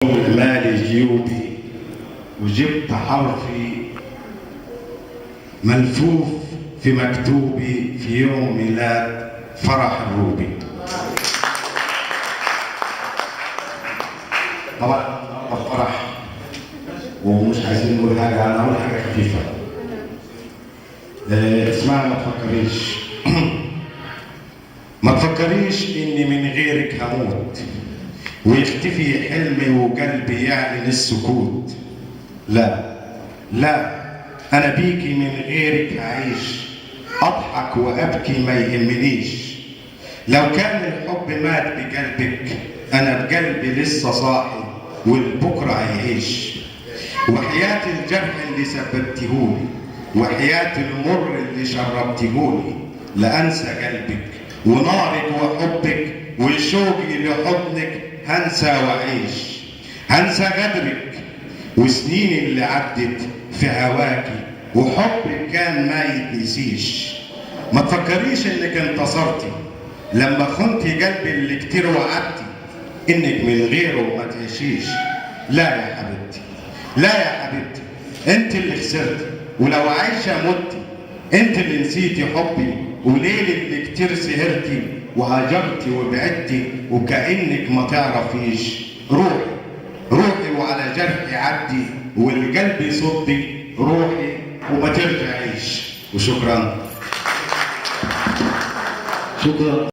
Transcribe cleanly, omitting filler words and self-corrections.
مالي جيوبي وجبت حرفي ملفوف في مكتوبي في يوم ميلاد فرح الروبي. طبعا فرح ومش عايزين نقول حاجه، انا اقول حاجه خفيفه. اسمعي، ما تفكريش ما تفكريش اني من غيرك هموت ويختفي حلمي وقلبي يعلن السكوت. لا لا، انا بيكي من غيرك هعيش، اضحك وابكي ما يهمنيش. لو كان الحب مات بقلبك انا بقلبي لسه صاحي والبكره هيعيش. وحياة الجرح اللي سببتهولي وحياة المر اللي شربتهولي لأنسى قلبك ونارك وحبك وشوقي لحضنك. هنسى وأعيش، هنسى غدرك وسنين اللي عدت في هواكي وحبك كان ما يتنسيش. ما تفكريش انك انتصرتي لما خنتي قلبي اللي كتير وعدتي انك من غيره ما تعيشيش. لا يا حبيبتي، لا يا حبيبتي، انت اللي خسرتي، ولو عايشه متي. انت اللي نسيتي حبي وليل اللي كتير سهرتي وهاجرتي وبعدتي وكأنك ما تعرفيش. روحي روحي وعلى جرحي عدي والقلب يصدي. روحي وما ترجعيش. وشكرا. شكرا.